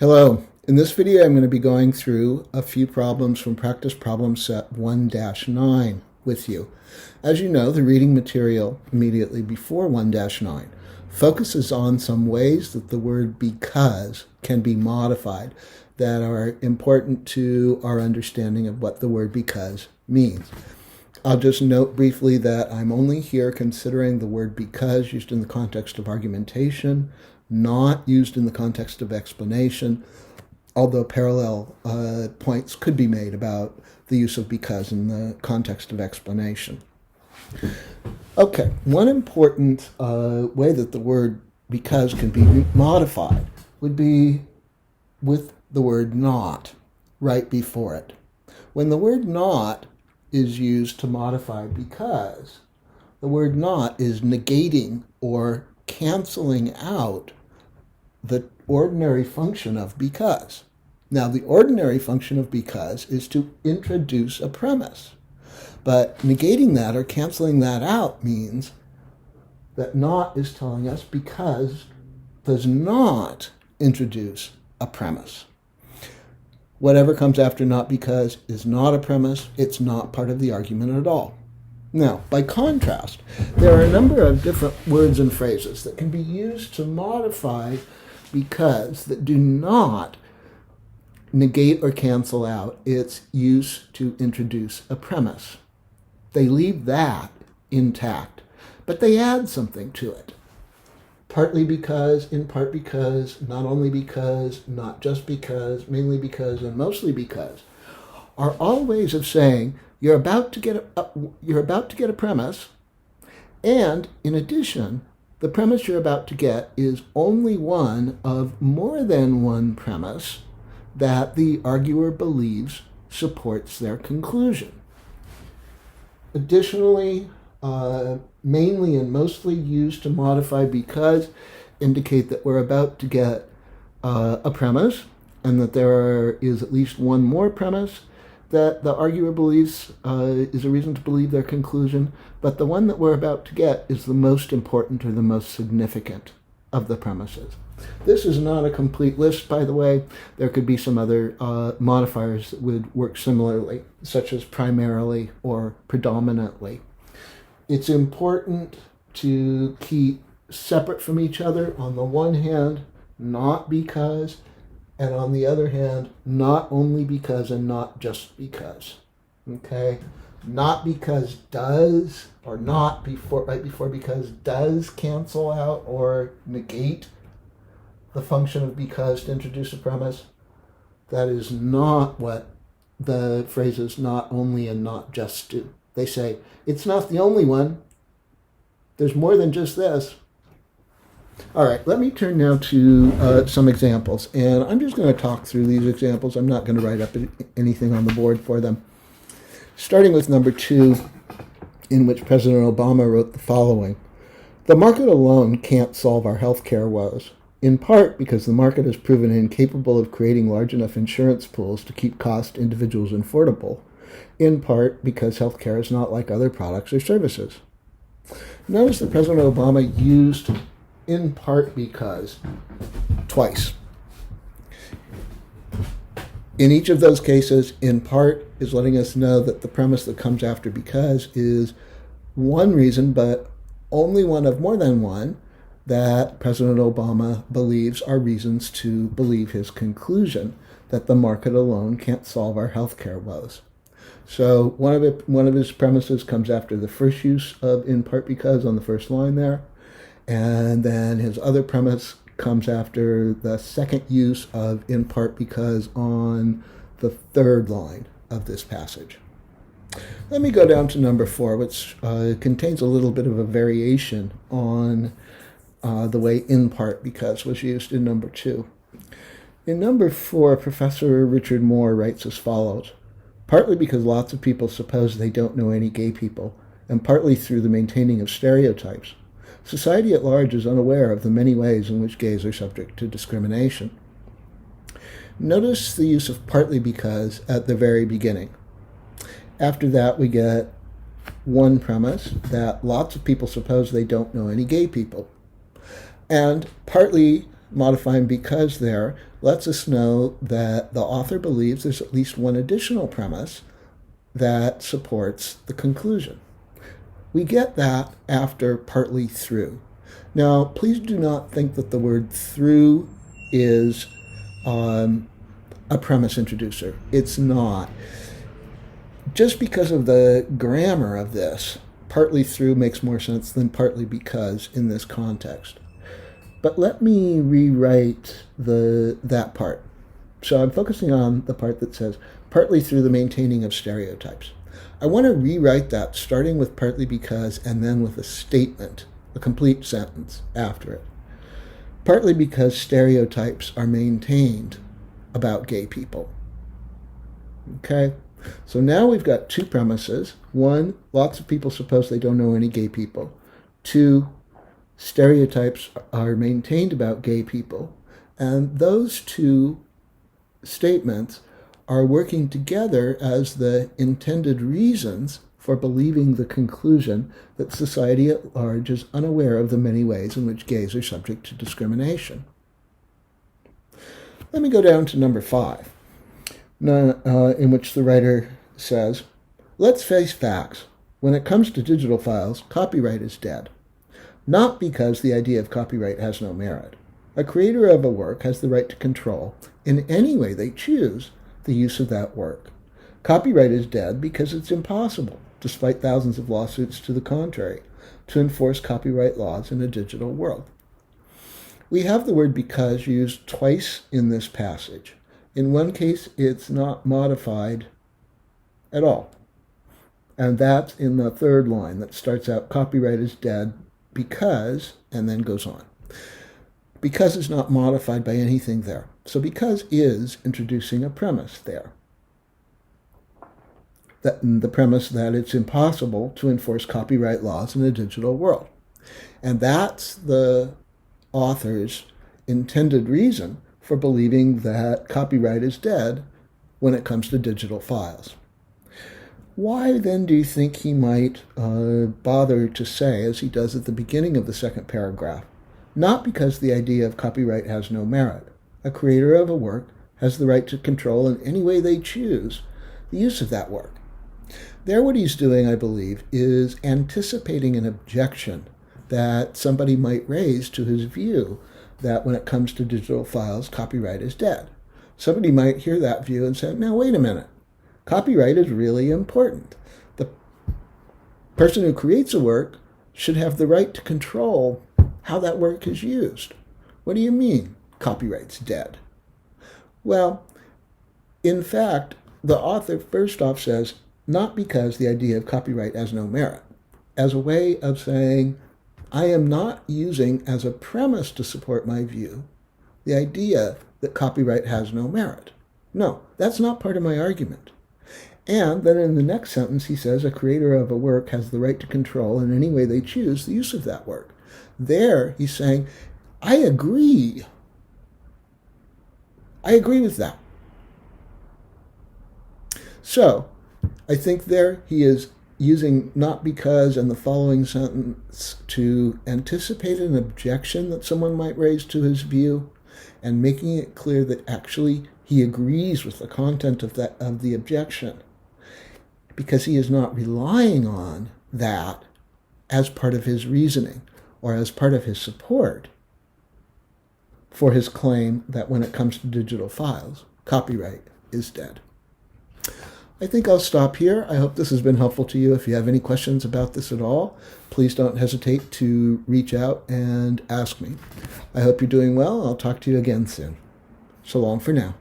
Hello. In this video, I'm going to be going through a few problems from practice problem set 1-9 with you. As you know, the reading material immediately before 1-9 focuses on some ways that the word because can be modified that are important to our understanding of what the word because means. I'll just note briefly that I'm only here considering the word because used in the context of argumentation, not used in the context of explanation, although parallel points could be made about the use of because in the context of explanation. Okay, one important way that the word because can be modified would be with the word not right before it. When the word not is used to modify because, the word not is negating or canceling out the ordinary function of because. Now, the ordinary function of because is to introduce a premise. But negating that or canceling that out means that not is telling us because does not introduce a premise. Whatever comes after not because is not a premise. It's not part of the argument at all. Now, by contrast, there are a number of different words and phrases that can be used to modify because that do not negate or cancel out its use to introduce a premise. They leave that intact, but they add something to it. Partly because, in part because, not only because, not just because, mainly because, and mostly because, are all ways of saying you're about to get a premise, and in addition, the premise you're about to get is only one of more than one premise that the arguer believes supports their conclusion. Additionally, mainly and mostly used to modify because indicate that we're about to get a premise and that there is at least one more premise that the arguer believes is a reason to believe their conclusion, but the one that we're about to get is the most important or the most significant of the premises. This is not a complete list, by the way. There could be some other modifiers that would work similarly, such as primarily or predominantly. It's important to keep separate from each other. On the one hand, not because, and on the other hand, not only because and not just because. Okay? Not because does, or not before, right before because does cancel out or negate the function of because to introduce a premise. That is not what the phrases not only and not just do. They say, it's not the only one. There's more than just this. All right, let me turn now to some examples. And I'm just going to talk through these examples. I'm not going to write up anything on the board for them. Starting with number 2, in which President Obama wrote the following: "The market alone can't solve our healthcare woes, in part because the market has proven incapable of creating large enough insurance pools to keep cost individuals affordable, in part because healthcare is not like other products or services." Notice that President Obama used "in part because" twice. In each of those cases, in part is letting us know that the premise that comes after because is one reason, but only one of more than one, that President Obama believes are reasons to believe his conclusion that the market alone can't solve our healthcare woes. So one of his premises comes after the first use of "in part because" on the first line there, and then his other premise comes after the second use of "in part because" on the third line of this passage. Let me go down to number 4, which contains a little bit of a variation on the way "in part because" was used in number 2. In number 4, Professor Richard Moore writes as follows: "Partly because lots of people suppose they don't know any gay people, and partly through the maintaining of stereotypes, society at large is unaware of the many ways in which gays are subject to discrimination." Notice the use of "partly because" at the very beginning. After that, we get one premise that lots of people suppose they don't know any gay people. And partly modifying because there lets us know that the author believes there's at least one additional premise that supports the conclusion. We get that after partly through. Now, please do not think that the word through is a premise introducer. It's not. Just because of the grammar of this, partly through makes more sense than partly because in this context. But let me rewrite that part. So I'm focusing on the part that says, partly through the maintaining of stereotypes. I want to rewrite that starting with partly because and then with a statement, a complete sentence after it. Partly because stereotypes are maintained about gay people. Okay? So now we've got two premises. One, lots of people suppose they don't know any gay people. Two, stereotypes are maintained about gay people. And those two statements are working together as the intended reasons for believing the conclusion that society at large is unaware of the many ways in which gays are subject to discrimination. Let me go down to number 5, in which the writer says, let's face facts. When it comes to digital files, copyright is dead. Not because the idea of copyright has no merit. A creator of a work has the right to control, in any way they choose, the use of that work. Copyright is dead because it's impossible, despite thousands of lawsuits to the contrary, to enforce copyright laws in a digital world. We have the word because used twice in this passage. In one case, it's not modified at all. And that's in the third line that starts out, copyright is dead because, and then goes on. Because is not modified by anything there. So because is introducing a premise there. The premise that it's impossible to enforce copyright laws in a digital world. And that's the author's intended reason for believing that copyright is dead when it comes to digital files. Why then do you think he might bother to say, as he does at the beginning of the second paragraph, not because the idea of copyright has no merit. A creator of a work has the right to control in any way they choose the use of that work. There what he's doing, I believe, is anticipating an objection that somebody might raise to his view that when it comes to digital files, copyright is dead. Somebody might hear that view and say, now wait a minute, copyright is really important. The person who creates a work should have the right to control how that work is used. What do you mean copyright's dead? Well, in fact, the author first off says, not because the idea of copyright has no merit, as a way of saying, I am not using as a premise to support my view the idea that copyright has no merit. No, that's not part of my argument. And then in the next sentence, he says, a creator of a work has the right to control in any way they choose the use of that work. There, he's saying, I agree. I agree with that. So, I think there he is using not because and the following sentence to anticipate an objection that someone might raise to his view and making it clear that actually he agrees with the content of the objection, because he is not relying on that as part of his reasoning or as part of his support for his claim that when it comes to digital files, copyright is dead. I think I'll stop here. I hope this has been helpful to you. If you have any questions about this at all, please don't hesitate to reach out and ask me. I hope you're doing well. I'll talk to you again soon. So long for now.